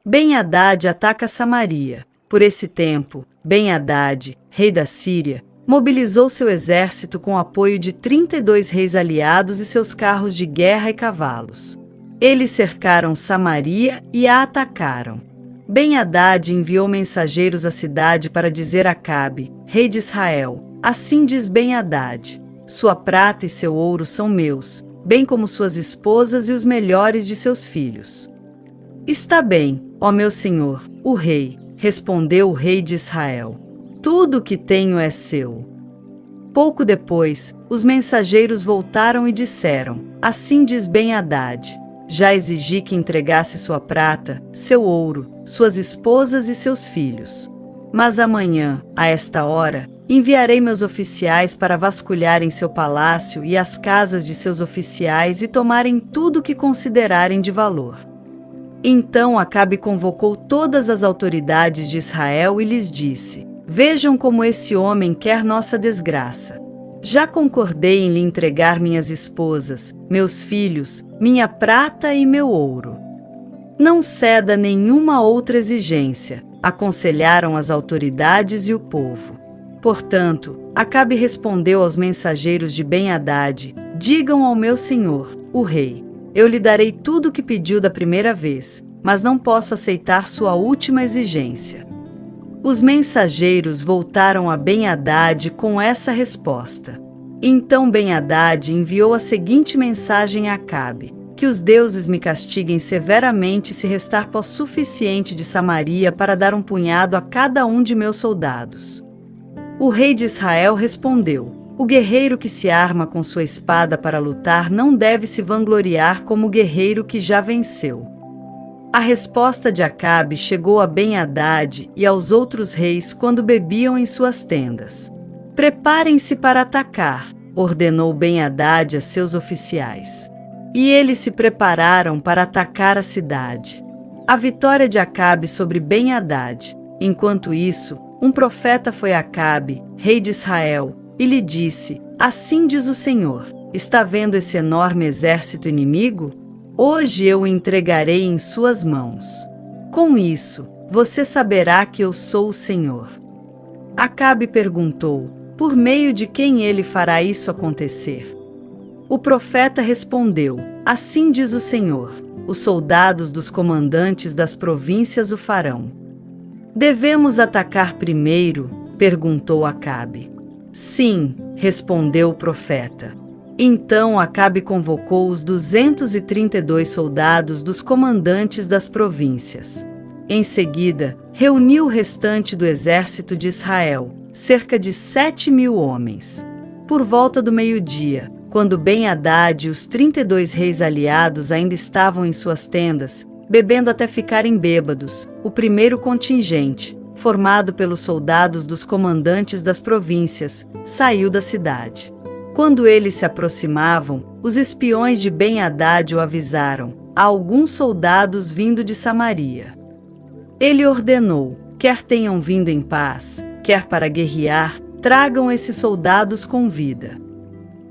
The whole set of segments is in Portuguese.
Ben-Hadad ataca Samaria. Por esse tempo, Ben-Hadad, rei da Síria, mobilizou seu exército com o apoio de 32 reis aliados e seus carros de guerra e cavalos. Eles cercaram Samaria e a atacaram. Ben-Hadad enviou mensageiros à cidade para dizer a Acabe, rei de Israel: assim diz Ben-Hadad: sua prata e seu ouro são meus, bem como suas esposas e os melhores de seus filhos. Está bem, ó meu senhor, o rei, respondeu o rei de Israel. Tudo o que tenho é seu. Pouco depois, os mensageiros voltaram e disseram: assim diz Ben-Hadad: já exigi que entregasse sua prata, seu ouro, suas esposas e seus filhos. Mas amanhã, a esta hora, enviarei meus oficiais para vasculharem seu palácio e as casas de seus oficiais e tomarem tudo o que considerarem de valor. Então Acabe convocou todas as autoridades de Israel e lhes disse: vejam como esse homem quer nossa desgraça. Já concordei em lhe entregar minhas esposas, meus filhos, minha prata e meu ouro. Não ceda nenhuma outra exigência, aconselharam as autoridades e o povo. Portanto, Acabe respondeu aos mensageiros de Ben-Hadad: digam ao meu senhor, o rei: eu lhe darei tudo o que pediu da primeira vez, mas não posso aceitar sua última exigência. Os mensageiros voltaram a Ben-Hadad com essa resposta. Então Ben-Hadad enviou a seguinte mensagem a Acabe: que os deuses me castiguem severamente se restar pó suficiente de Samaria para dar um punhado a cada um de meus soldados. O rei de Israel respondeu: o guerreiro que se arma com sua espada para lutar não deve se vangloriar como o guerreiro que já venceu. A resposta de Acabe chegou a Ben-Hadad e aos outros reis quando bebiam em suas tendas. Preparem-se para atacar, ordenou Ben-Hadad a seus oficiais. E eles se prepararam para atacar a cidade. A vitória de Acabe sobre Ben-Hadad. Enquanto isso, um profeta foi a Acabe, rei de Israel, e lhe disse: assim diz o Senhor: está vendo esse enorme exército inimigo? Hoje eu o entregarei em suas mãos. Com isso, você saberá que eu sou o Senhor. Acabe perguntou: por meio de quem ele fará isso acontecer? O profeta respondeu: assim diz o Senhor: os soldados dos comandantes das províncias o farão. Devemos atacar primeiro? Perguntou Acabe. Sim, respondeu o profeta. Então Acabe convocou os 232 soldados dos comandantes das províncias. Em seguida, reuniu o restante do exército de Israel, cerca de 7.000 homens. Por volta do meio-dia, quando Ben-Hadad e os 32 reis aliados ainda estavam em suas tendas, bebendo até ficarem bêbados, o primeiro contingente, formado pelos soldados dos comandantes das províncias, saiu da cidade. Quando eles se aproximavam, os espiões de Ben-Hadad o avisaram: há alguns soldados vindo de Samaria. Ele ordenou: quer tenham vindo em paz, quer para guerrear, tragam esses soldados com vida.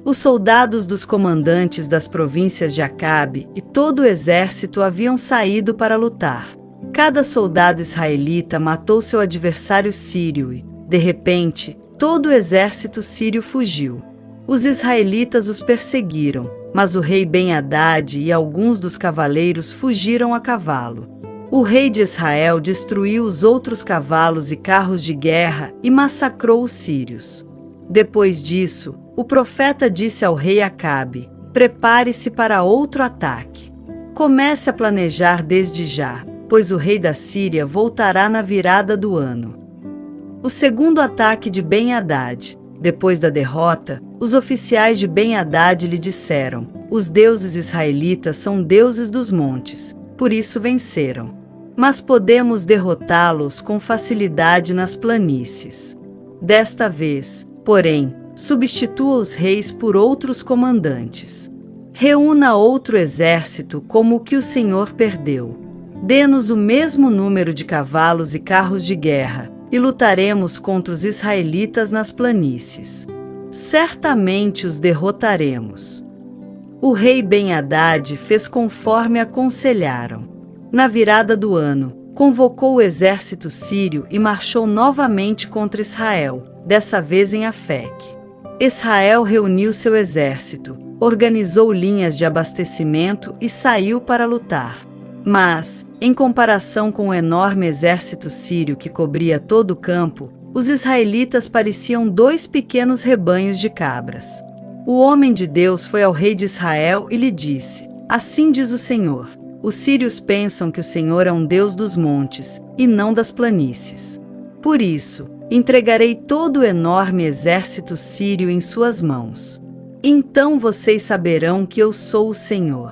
Os soldados dos comandantes das províncias de Acabe e todo o exército haviam saído para lutar. Cada soldado israelita matou seu adversário sírio e, de repente, todo o exército sírio fugiu. Os israelitas os perseguiram, mas o rei Ben-Hadad e alguns dos cavaleiros fugiram a cavalo. O rei de Israel destruiu os outros cavalos e carros de guerra e massacrou os sírios. Depois disso, o profeta disse ao rei Acabe: prepare-se para outro ataque. Comece a planejar desde já, pois o rei da Síria voltará na virada do ano. O segundo ataque de Ben-Hadad. Depois da derrota, os oficiais de Ben-Hadad lhe disseram: os deuses israelitas são deuses dos montes, por isso venceram. Mas podemos derrotá-los com facilidade nas planícies. Desta vez, porém, substitua os reis por outros comandantes. Reúna outro exército como o que o Senhor perdeu. Dê-nos o mesmo número de cavalos e carros de guerra, e lutaremos contra os israelitas nas planícies. Certamente os derrotaremos. O rei Ben-Hadad fez conforme aconselharam. Na virada do ano, convocou o exército sírio e marchou novamente contra Israel, dessa vez em Afeque. Israel reuniu seu exército, organizou linhas de abastecimento e saiu para lutar. Mas, em comparação com o enorme exército sírio que cobria todo o campo, os israelitas pareciam 2 pequenos rebanhos de cabras. O homem de Deus foi ao rei de Israel e lhe disse: Assim diz o Senhor, os sírios pensam que o Senhor é um Deus dos montes, e não das planícies. Por isso, entregarei todo o enorme exército sírio em suas mãos. Então vocês saberão que eu sou o Senhor.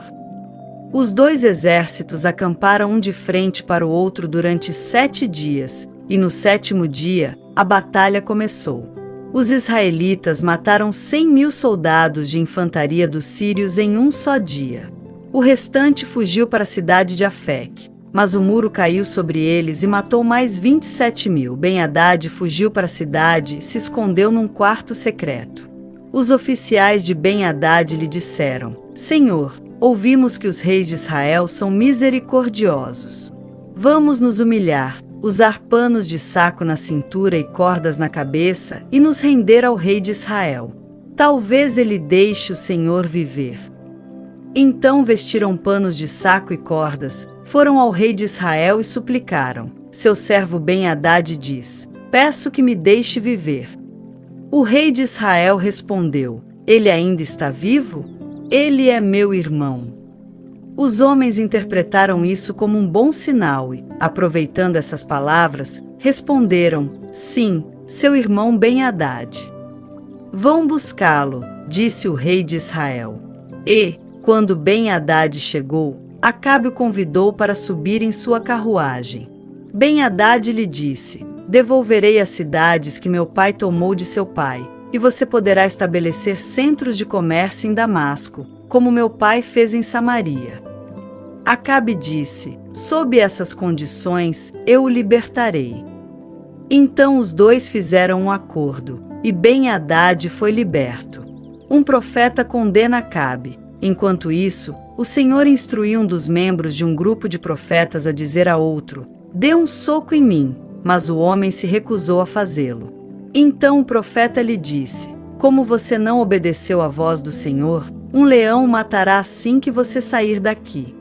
Os 2 exércitos acamparam um de frente para o outro durante 7 dias, e no 7º dia, a batalha começou. Os israelitas mataram 100.000 soldados de infantaria dos sírios em um só dia. O restante fugiu para a cidade de Afeque, mas o muro caiu sobre eles e matou mais 27.000. Ben-Hadad fugiu para a cidade e se escondeu num quarto secreto. Os oficiais de Ben-Hadad lhe disseram: Senhor, ouvimos que os reis de Israel são misericordiosos. Vamos nos humilhar, usar panos de saco na cintura e cordas na cabeça e nos render ao rei de Israel. Talvez ele deixe o Senhor viver. Então vestiram panos de saco e cordas, foram ao rei de Israel e suplicaram. Seu servo Ben-Hadad diz: Peço que me deixe viver. O rei de Israel respondeu: Ele ainda está vivo? Ele é meu irmão. Os homens interpretaram isso como um bom sinal e, aproveitando essas palavras, responderam: Sim, seu irmão Ben-Hadad. Vão buscá-lo, disse o rei de Israel. E, quando Ben-Hadad chegou, Acabe o convidou para subir em sua carruagem. Ben-Hadad lhe disse: Devolverei as cidades que meu pai tomou de seu pai, e você poderá estabelecer centros de comércio em Damasco, como meu pai fez em Samaria. Acabe disse: Sob essas condições, eu o libertarei. Então os 2 fizeram um acordo, e Ben-Hadad foi liberto. Um profeta condena Acabe. Enquanto isso, o Senhor instruiu um dos membros de um grupo de profetas a dizer a outro: Dê um soco em mim, mas o homem se recusou a fazê-lo. Então o profeta lhe disse: Como você não obedeceu à voz do Senhor, um leão o matará assim que você sair daqui.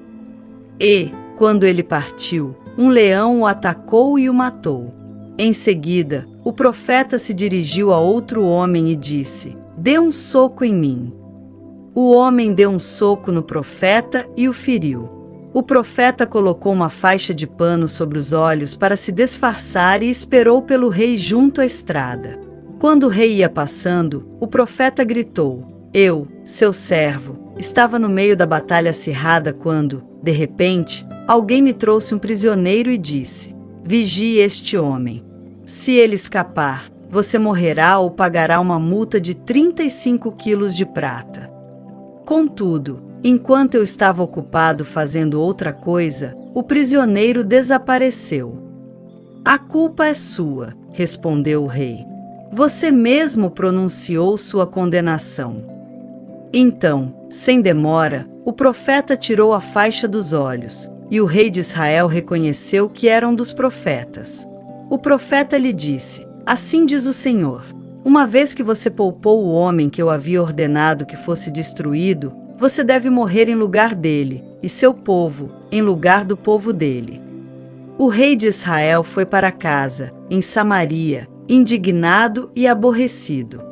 E, quando ele partiu, um leão o atacou e o matou. Em seguida, o profeta se dirigiu a outro homem e disse: Dê um soco em mim. O homem deu um soco no profeta e o feriu. O profeta colocou uma faixa de pano sobre os olhos para se disfarçar e esperou pelo rei junto à estrada. Quando o rei ia passando, o profeta gritou: Eu, seu servo, estava no meio da batalha acirrada quando, de repente, alguém me trouxe um prisioneiro e disse: Vigie este homem. Se ele escapar, você morrerá ou pagará uma multa de 35 quilos de prata. Contudo, enquanto eu estava ocupado fazendo outra coisa, o prisioneiro desapareceu. A culpa é sua, respondeu o rei. Você mesmo pronunciou sua condenação. Então, sem demora, o profeta tirou a faixa dos olhos, e o rei de Israel reconheceu que eram dos profetas. O profeta lhe disse: Assim diz o Senhor: Uma vez que você poupou o homem que eu havia ordenado que fosse destruído, você deve morrer em lugar dele, e seu povo, em lugar do povo dele. O rei de Israel foi para casa, em Samaria, indignado e aborrecido.